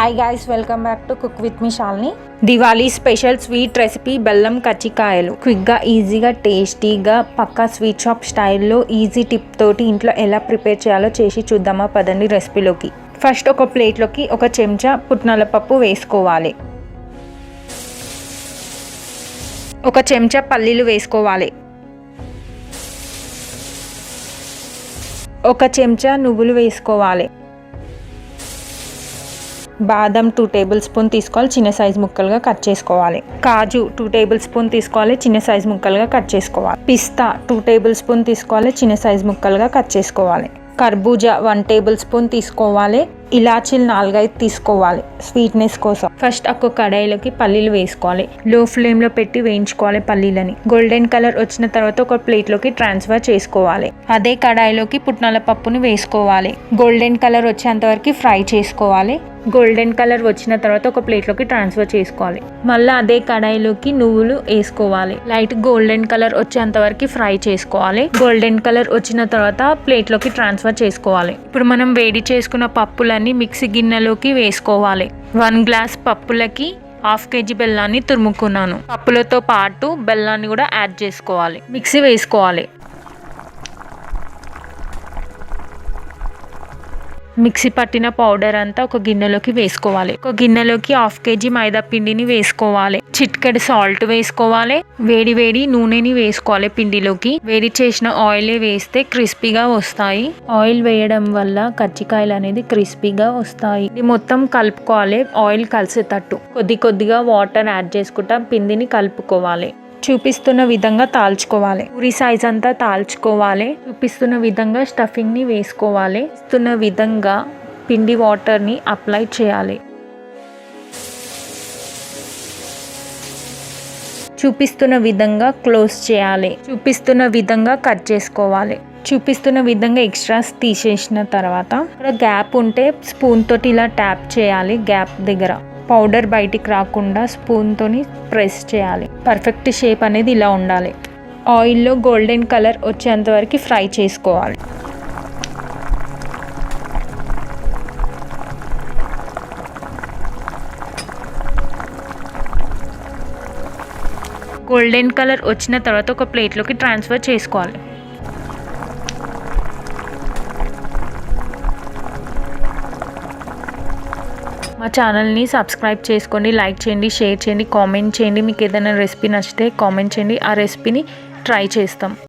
Hi guys, welcome back to cook with me Shalini. Diwali special sweet recipe బెల్లం కజ్జికాయలు. క్విక్గా, ఈజీగా, టేస్టీగా, పక్కా స్వీట్ షాప్ స్టైల్లో ఈజీ టిప్ తోటి ఇంట్లో ఎలా ప్రిపేర్ చేయాలో చేసి చూద్దామా పదండి రెసిపీలోకి. ఫస్ట్ ఒక ప్లేట్లోకి ఒక చెంచా పుట్నాల పప్పు వేసుకోవాలి. ఒక చెంచా పల్లీలు వేసుకోవాలి. ఒక చెంచా నువ్వులు వేసుకోవాలి. బాదం 2 టేబుల్ స్పూన్ తీసుకోవాలి, చిన్న సైజ్ ముక్కలుగా కట్ చేసుకోవాలి. కాజు 2 టేబుల్ స్పూన్ తీసుకోవాలి, చిన్న సైజ్ ముక్కలుగా కట్ చేసుకోవాలి. పిస్తా 2 టేబుల్ స్పూన్ తీసుకోవాలి, చిన్న సైజ్ ముక్కలుగా కట్ చేసుకోవాలి. కర్బూజా 1 టేబుల్ స్పూన్ తీసుకోవాలి. ఇలాచీలు 4-5 తీసుకోవాలి స్వీట్నెస్ కోసం. ఫస్ట్ ఒక కడాయిలోకి పల్లీలు వేసుకోవాలి. లో ఫ్లేమ్లో పెట్టి వేయించుకోవాలి పల్లీలని. గోల్డెన్ కలర్ వచ్చిన తర్వాత ఒక ప్లేట్లోకి ట్రాన్స్ఫర్ చేసుకోవాలి. అదే కడాయిలోకి పుట్నాల పప్పుని వేసుకోవాలి. గోల్డెన్ కలర్ వచ్చేంత వరకు ఫ్రై చేసుకోవాలి. గోల్డెన్ కలర్ వచ్చిన తర్వాత ఒక ప్లేట్లోకి ట్రాన్స్ఫర్ చేసుకోవాలి. మళ్ళీ అదే కడాయిలోకి నువ్వులు వేసుకోవాలి. లైట్ గోల్డెన్ కలర్ వచ్చేంత వరకు ఫ్రై చేసుకోవాలి. గోల్డెన్ కలర్ వచ్చిన తర్వాత ప్లేట్లోకి ట్రాన్స్ఫర్ చేసుకోవాలి. ఇప్పుడు మనం వేడి చేసుకున్న పప్పులన్నీ మిక్సీ గిన్నెలోకి వేసుకోవాలి. 1 గ్లాస్ పప్పులకి 1/2 kg బెల్లాన్ని తురుముకున్నాను. పప్పులతో పాటు బెల్లాన్ని కూడా యాడ్ చేసుకోవాలి. మిక్సీ వేసుకోవాలి. మిక్సీ పట్టిన పౌడర్ అంతా ఒక గిన్నెలోకి వేసుకోవాలి. ఒక గిన్నెలోకి 1/2 kg మైదా పిండిని వేసుకోవాలి. చిటికెడు సాల్ట్ వేసుకోవాలి. వేడి నూనెని వేసుకోవాలి. పిండిలోకి వేడి చేసిన ఆయిల్ వేస్తే క్రిస్పీగా వస్తాయి. ఆయిల్ వేయడం వల్ల కజ్జికాయలు అనేది క్రిస్పీగా వస్తాయి. ఇది మొత్తం కలుపుకోవాలి. ఆయిల్ కలిసేటట్టు కొద్దిగా వాటర్ యాడ్ చేసుకుంటా పిండిని కలుపుకోవాలి. చూపిస్తున్న విధంగా తాల్చుకోవాలి. పూరి సైజ్ అంతా తాల్చుకోవాలి. చూపిస్తున్న విధంగా స్టఫింగ్ ని వేసుకోవాలి. చూపిస్తున్న విధంగా పిండి వాటర్ ని అప్లై చేయాలి. చూపిస్తున్న విధంగా క్లోజ్ చేయాలి. చూపిస్తున్న విధంగా కట్ చేసుకోవాలి. చూపిస్తున్న విధంగా ఎక్స్ట్రాస్ తీసేసిన తర్వాత ఇక్కడ గ్యాప్ ఉంటే స్పూన్ తోటి ఇలా ట్యాప్ చేయాలి. గ్యాప్ దగ్గర పౌడర్ బయటికి రాకుండా స్పూన్ తోని ప్రెస్ చేయాలి. పర్ఫెక్ట్ షేప్ అనేది ఇలా ఉండాలి. ఆయిల్లో గోల్డెన్ కలర్ వచ్చేంత వరకు ఫ్రై చేసుకోవాలి. గోల్డెన్ కలర్ వచ్చిన తర్వాత ఒక ప్లేట్లోకి ట్రాన్స్ఫర్ చేసుకోవాలి. మా ఛానల్ని సబ్స్క్రైబ్ చేసుకోండి, లైక్ చేయండి, షేర్ చేయండి, కామెంట్ చేయండి. మీకు ఏదైనా రెసిపీ నచ్చితే కామెంట్ చేయండి. ఆ రెసిపీని ట్రై చేస్తాం.